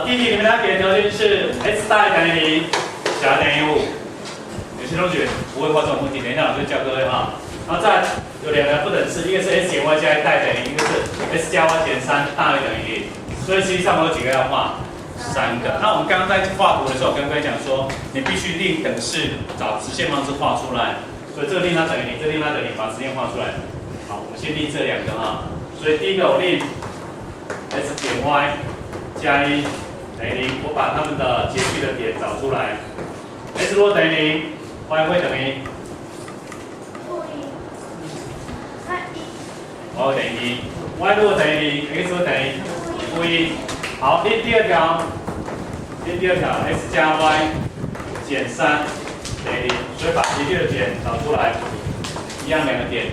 第一题里面它给的条件是 x 大于等于0，小于等于5。有些同学不会画这种问题，等一下老师教各位哈。然后再有两个不等式，一个是 s 减 y 加1大于等于0，一个是 s 加 y 减3大于等于0。所以实际上我有几个要画？3个。那我们刚刚在画图的时候，跟各位讲说，你必须令等式找直线方式画出来。所以这个令它等于0，这个令它等于0，把直线画出来。好，我们先令这两个哈。所以第一个我令 s 减 y 加1等于0，我把它们的截距的点找出来。s 如果等于0，y 会等于。y 会等于1 ，y 如果等于0 ，x 会等于负1。好，第二条，x 加 y 减3等于0，所以把截距的点找出来，一样两个点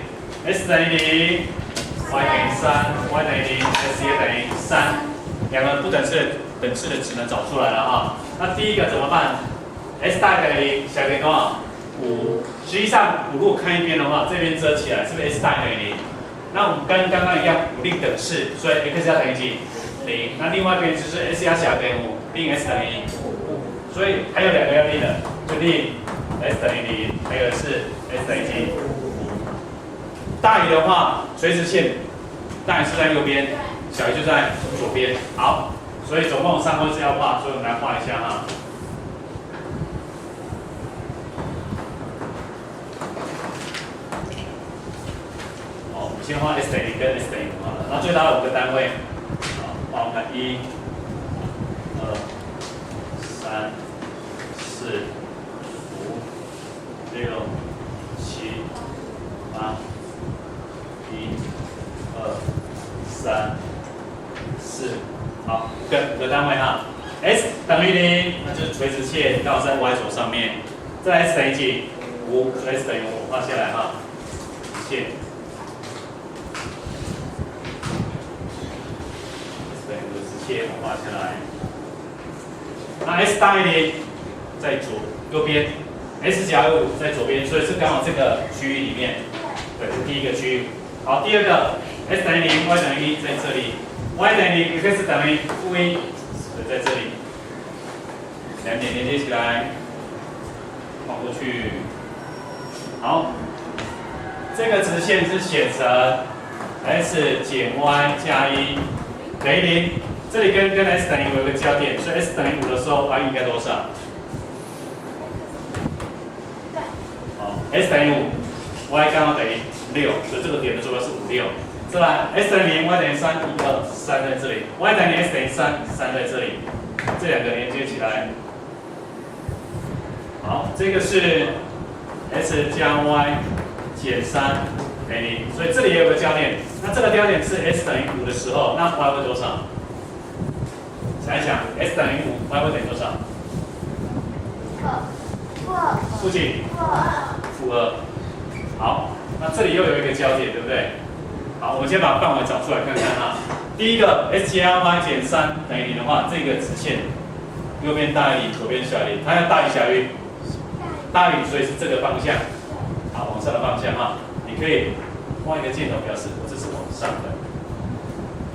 ，s 等于0 ，y 等于3 ，y 等于0 ，s 也等于3，两个不等式的值能找出来了啊。那第一个怎么办 ？s 大于等于0，小于等于多少？5。实际上5如果看一边的话，这边遮起来，是不是 s 大于等于0？那我们跟刚刚一样，不令等式，所以 x 要等于几？0。那另外一边就是 s 要小于等于5，令 s 等于5。所以还有两个要令的，就令 s 等于0，还有是 s 等于几？大于的话，垂直线大于是在右边，小于就在左边。好，所以总共有3个位置要画，所以我们来画一下哈。先画 s 等于0跟 s 等于5好了，然后最大的5个单位，好，画我们看1、2、3、4、5、6、7、8、1、2、3、4，好，5个单位哈。s 等于0，那就是垂直线刚好在 y 轴上面。再来 s 等于几？5，所以 s 等于5，画下来哈，线。线我画下来，那 s 大于0在右边 ，s 小于5在左边，所以是刚好这个区域里面，对，是第一个区域。好，第二个 s 等于0 ，y 等于1在这里 ，y 等于0 ，x 等于负1，所以在这里，两点连接起来，画过去。好，这个直线是写成 s 减 y 加1等于0。这里跟 s 等于5有个交点，所以 s 等于5的时候 y 应该多少？好 ，s 等于5 ，y 刚好等于6，所以这个点的坐标是5、6。再来 s 等于0 ，y 等于3，1、2、3在这里 ，y 等于 s 等于3在这里，这两个连接起来。好，这个是 s 加 y 减3等于0，所以这里也有个交点。那这个交点是 s 等于5的时候，那 y 会多少？想一想 ，s 等于5 ，y 会等于多少？负几？负2。好，那这里又有一个交点，对不对？好，我们先把范围找出来看看哈。第一个 s 加 y 减3等于0的话，这个直线右边大于0，左边小于0，它要大于小于？大于，所以是这个方向。好，往上的方向哈，你可以画一个箭头表示这是往上的。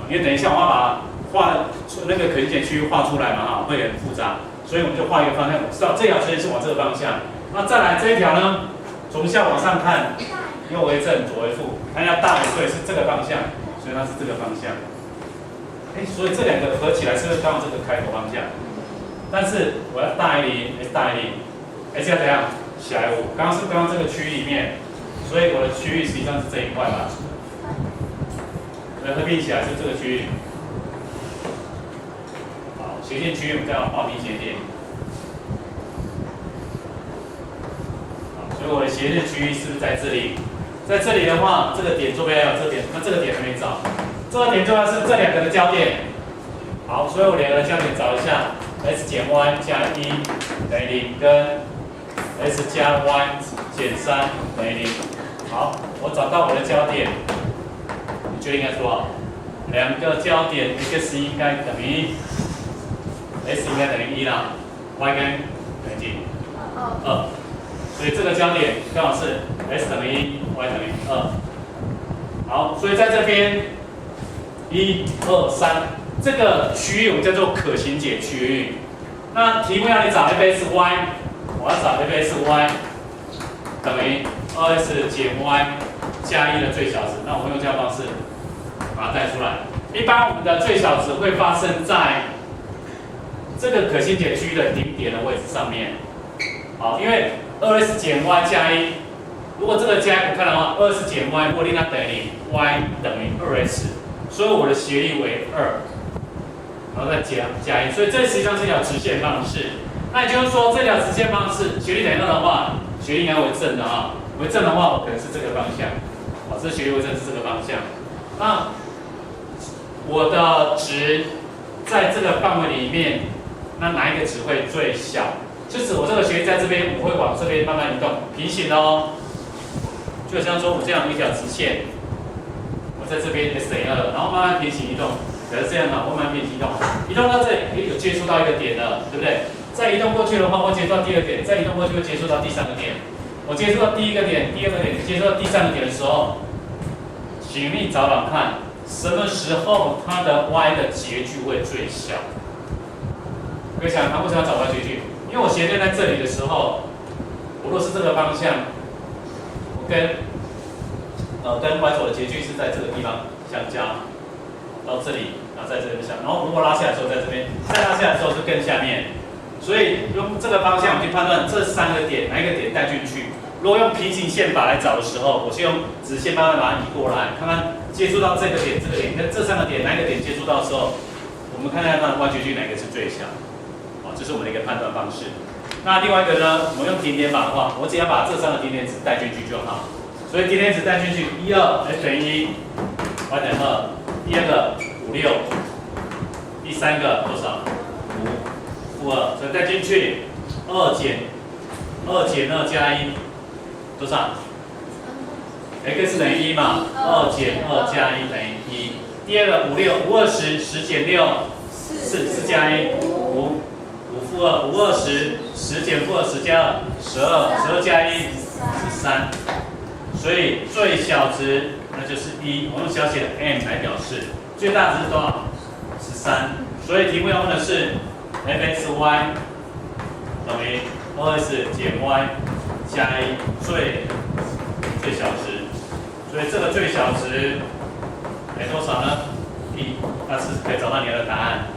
因为等一下我要把画那个可见区域画出来嘛哈，会很复杂，所以我们就画一个方向，我知道这条线是往这个方向。那再来这一条呢，从下往上看，右为正，左为负，它要大于，所以是这个方向，所以它是这个方向。所以这两个合起来是不是刚好这个开头方向？但是我要大于0 ，s 大于0 ，s 要怎样？小于5。刚刚这个区域里面，所以我的区域实际上是这一块吧。合并起来是这个区域。好，斜线区域我们再画明显一点。好，所以我的斜线区域是不是在这里？在这里的话，这个点左边还有这个点，那这个点还没找。这个点重要是这两个的交点。好，所以我两个的交点找一下 ，s 减 y 加1等于0，跟 s 加 y 减3等于0。好，我找到我的交点。就应该说，两个交点 x 应该等于 s 应该等于1啦 ，y 跟等于几？2。所以这个交点刚好是 s 等于1 ，y 等于2。好，所以在这边1、2、3这个区域我们叫做可行解区域。那题目要你找 f(x,y)， 我要找 f(x,y) 等于 2s 减 y 加1的最小值。那我们用这样方式把它带出来。一般我们的最小值会发生在这个可行解区域的顶点的位置上面。好，因为 2s 减 y 加1，如果这个加1不看的话 ，2s 减 y 如果令它等于 y 等于 2s， 所以我的斜率为2。然后再加1，所以这实际上是一条直线方式。那也就是说，这条直线方式斜率等于2的话，斜率应该为正的啊。为正的话，我可能是这个方向。好，这斜率为正是这个方向。那我的值在这个范围里面，那哪一个值会最小？就指我这个斜率在这边，我会往这边慢慢移动，平行的哦。就像说我这样一条直线，我在这边 s 等于2，然后慢慢平行移动。只要这样嘛，慢慢变移动，移动到这里有接触到一个点了，对不对？再移动过去的话，会接触到第2个点，再移动过去会接触到第3个点。我接触到第1个点、第2个点，接触到第3个点的时候，请你找找看，什么时候它的 y 的截距会最小？各位想，它为什么要找 y 截距？因为我斜线在这里的时候，我若是这个方向，我跟 y 轴的截距是在这个地方相交。到这里，然后在这边下，然后如果拉下来的时候在这边，再拉下来的时候是更下面，所以用这个方向去判断这3个点哪一个点带进去。如果用平行线法来找的时候，我先用直线慢慢把它移过来，看看接触到这个点、这个点跟这3个点哪一个点接触到的时候，我们看看它的 y 截距哪个是最小。好，这是我们的一个判断方式。那另外一个呢，我们用顶点法的话，我只要把这3个顶点值带进去就好。所以顶点值带进去，1、2 x 等于1，y 等于2。第2个5、6，第3个多少？5负2，所以带进去2减2加1多少 ？x 等于1嘛，2减2加1等于1。第2个5、6，5、2、10，10减6，4加1，5负2，5、2、10，10减负2，10加2，12加1，13。所以最小值那就是1，我用小写的 m 来表示，最大值是多少？13。所以题目要问的是 f(x,y) 等于 2s 减 y 加1最小值。所以这个最小值等于多少呢？ 1，那是可以找到你的答案。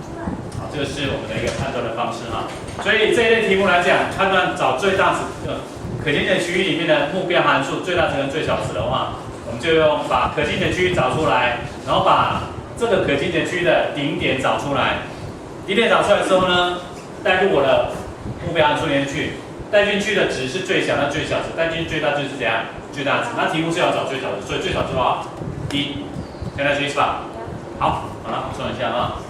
好，这个是我们的一个判断的方式哈。所以这一类题目来讲，判断找最大值可行点区域里面的目标函数最大值跟最小值的话，我们就用把可行点区域找出来，然后把这个可行点区域的顶点找出来。顶点找出来之后呢，带入我的目标函数里面去，带进去的值是最小，那最小值；带进去最大值是怎样？最大值。那题目是要找最小值，所以最小值多少？1，现在学习吧。好，好了，补充一下啊。